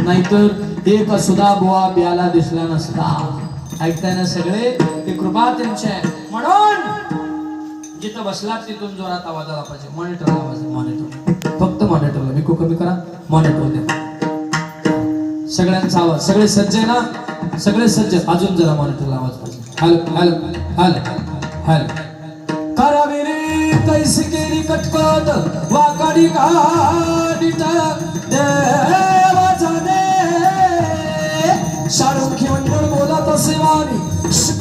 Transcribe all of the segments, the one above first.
नाहीतर एक सुधा बुवा प्याला दिसला नसता. ऐकताय ना सगळे, ते कृपा त्यांची आहे. म्हणून जिथं बसलात तिथून जोरात आवाज आला पाहिजे. मॉनिटर आवाज, मॉनिटर, फक्त मॉनिटरला मिकू कमी करा, मॉनिटर द्या. सगळ्यांचा आवाज, सगळे सज्ज आहे ना, सगळे सज्ज. अजून जरा मॉनिटरला आवाज पाहिजे. Hello hello hello hello. कराविरी कैसी केली कटकट वाकडी गाडीत देवाचा दे शाळुखी मंडळ बोलत सेवानी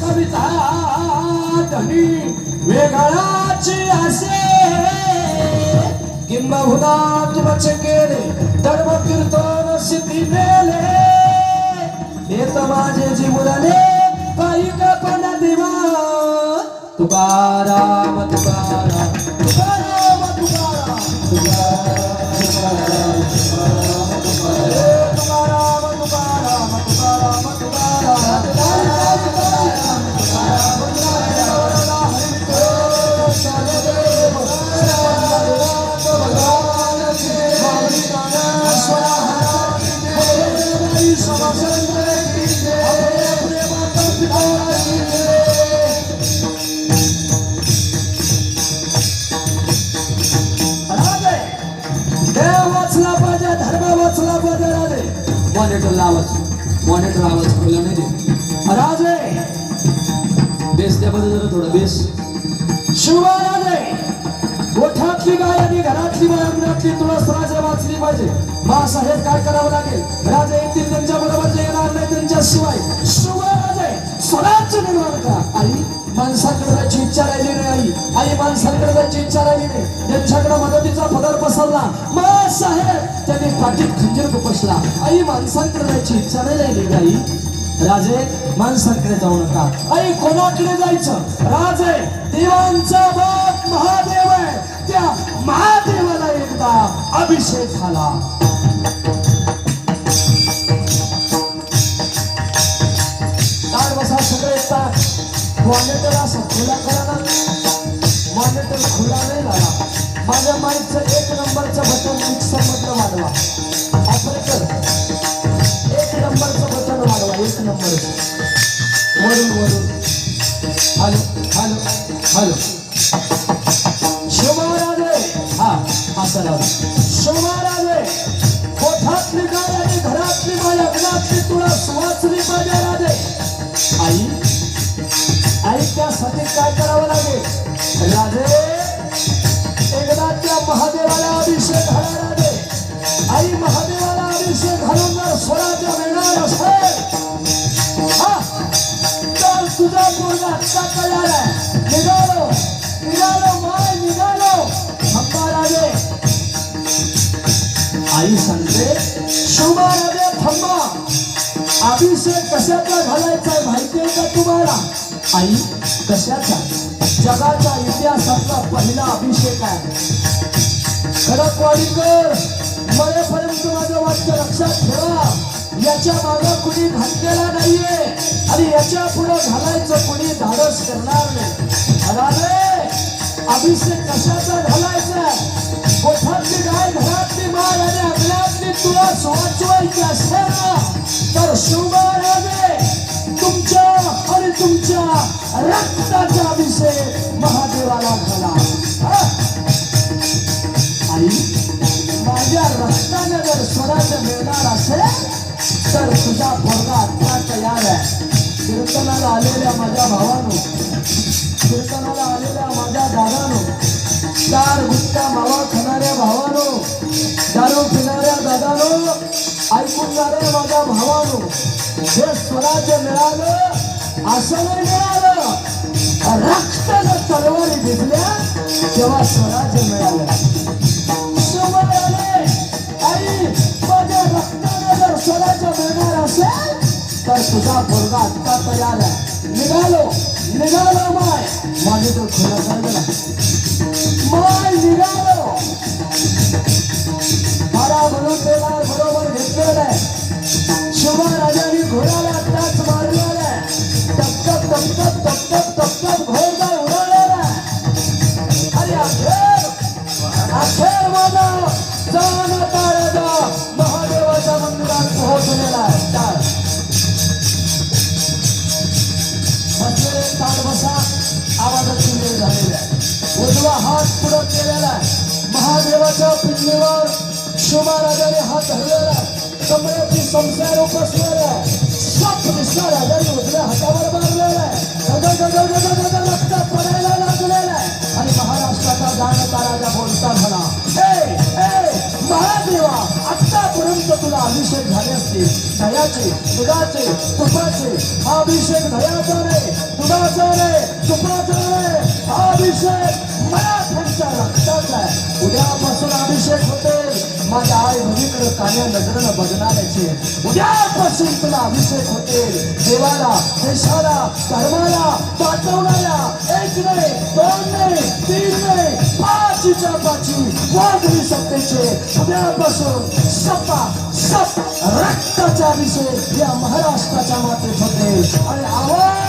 कविता धनी वेगळाची असे किंबहुना तुमचे केले धर्म कीर्तन सिद्धी मेले येत माझे जीवनाने काही कल्पना देवा. तुकाराम तुकाराम तुकाराम तुकाराम तुकाराम मॉनिटर आवाज खोला नाही दे. राज बेस त्यामध्ये जरा थोडा बेस. शिवराज गोठ्यातली गाय आणि घरातली बाय अंगणातली तुळस राजा वाचली पाहिजे. मासाहेब काय करावं लागेल? राजा येतील त्यांच्या बरोबर येणार नाही त्यांच्याशिवाय. शिवराज स्वराज्य निर्माण करा. आई माणसाकडे जायची इच्छा राहिली नाही. आई माणसाकडे जायची इच्छा राहिली नाही. त्यांच्याकडे मदतीचा पदर पसरला. मासाहेब त्यांनी पाठीत खंजीर खुपसला. आई माणसांकडे जायची इच्छा नाही राहिली. आई राजे माणसांकडे जाऊ नका. आई कोणाकडे जायचं? राजे देवांचा बाप महादेव आहे. त्या महादेवाला एकदा अभिषेक झाला. तार बसा सगळे येतात. मॉनिटर असं खुला करा ना. मॉनिटर खुला नाही झाला. माझ्या माईकचं 1 नंबरचं बटन मिक्सर मधलं वाढवा. ऑपरेटर 1 नंबरचं बटन वाढवा. 1 नंबरचं वरून वरून. Hello hello hello. शिवराजे हा असं राहू. शिवराजे कोठातली गाय आणि घरातली बाय अंगणातली तुळस वाचली पाहिजे. राजे आई आई त्यासाठी काय करावं लागेल? राजे एकदा त्या महादेवाला अभिषेक घाला. राजे आई महादेवाला अभिषेक घालून जर स्वराज्य मिळणार असेल तर तुझा मुलगा आत्ता तयार आहे. निघालो निघालो माय निघालो. थांबा राजे. आई सांगते शिवराजे थांबा. अभिषेक कशाचा घालायचा माहिती आहे का तुम्हाला? आई कशाचा? जगाच्या इतिहासातला पहिला अभिषेक आहे. खडकवाडीकर मरेपर्यंत माझं वाक्य लक्षात ठेवा. याच्या मागे कुणी घातलेला नाहीये आणि याच्या पुढे घालायचं कुणी धाडस करणार नाही. राजे अभिषेक कशाचा घालायचा? कोठातली गाय घरातली माय आणि अंगणातली तुळस वाचवायची असेल ना तर शिवराजे तुमच्या आणि तुमच्या रक्ताचा अभिषेक महादेवाला घाला. आणि माझ्या रक्ताने जर स्वराज्य मिळणार असेल तर तुझा पोरगा आत्ता तयार आहे. कीर्तनाला आलेल्या माझ्या भावानो, कीर्तनाला आलेल्या माझ्या दादानो, 4 गुटखा मावा खाणाऱ्या भावानो, दारू पिणाऱ्या दादानो, ऐकून जाणाऱ्या माझ्या भावानो, हे स्वराज्य मिळालं असं नाही मिळालं. रक्ताला तलवारी भिजल्या तेव्हा स्वराज्य मिळालं. शिवराजे आई माझ्या रक्ताने जर स्वराज्य मिळणार असेल तर तुझा पोरगा आत्ता तयार आहे. निघालो निघालो माय. माझे तो खुला झाला माय. निघालो मला म्हणून देणार बरोबर घेतलेलं आहे. शिवराजांनी घोड्याला आत्ताच मारलेला आहे. टपटप टपटप टपटप टपटप घोडा उडवलेला आहे. आणि अखेर माझा जाणता राजा महादेवाच्या मंदिरात पोहोच देवाच्या पिंडीवर शिवराजाने हात धरलेला आहे. कमळाची संसार उपसलेला आहे. साप दिसला राजाने उजव्या हातावर बांधलेला आहे. रक्त पडायला लागलेला आहे. आणि महाराष्ट्राचा जाणता राजा बोलता झाला, महादेवा, आतापर्यंत तुला अभिषेक झाले असते. दह्याचे, दुधाचे, तुपाचे, हा अभिषेक दह्याचा नाही, दुधाचा नाही, तुपाचा नाही, हा अभिषेक मला त्यांच्या रक्ताचा आहे. उद्यापासून अभिषेक होते माझ्या आई भूमीकडे कान्या नजरेनं बघणाऱ्याचे. उद्यापासून तुला अभिषेक होते देवाला, देशाला, धर्माला पाठवणाऱ्या. एक नाही, दोन नाही, तीन नाही, पाचीच्या पाची वाजवी सत्तेचे. उद्यापासून सप रक्ताचा अभिषेक या महाराष्ट्राच्या मातेत होते. आणि आवाज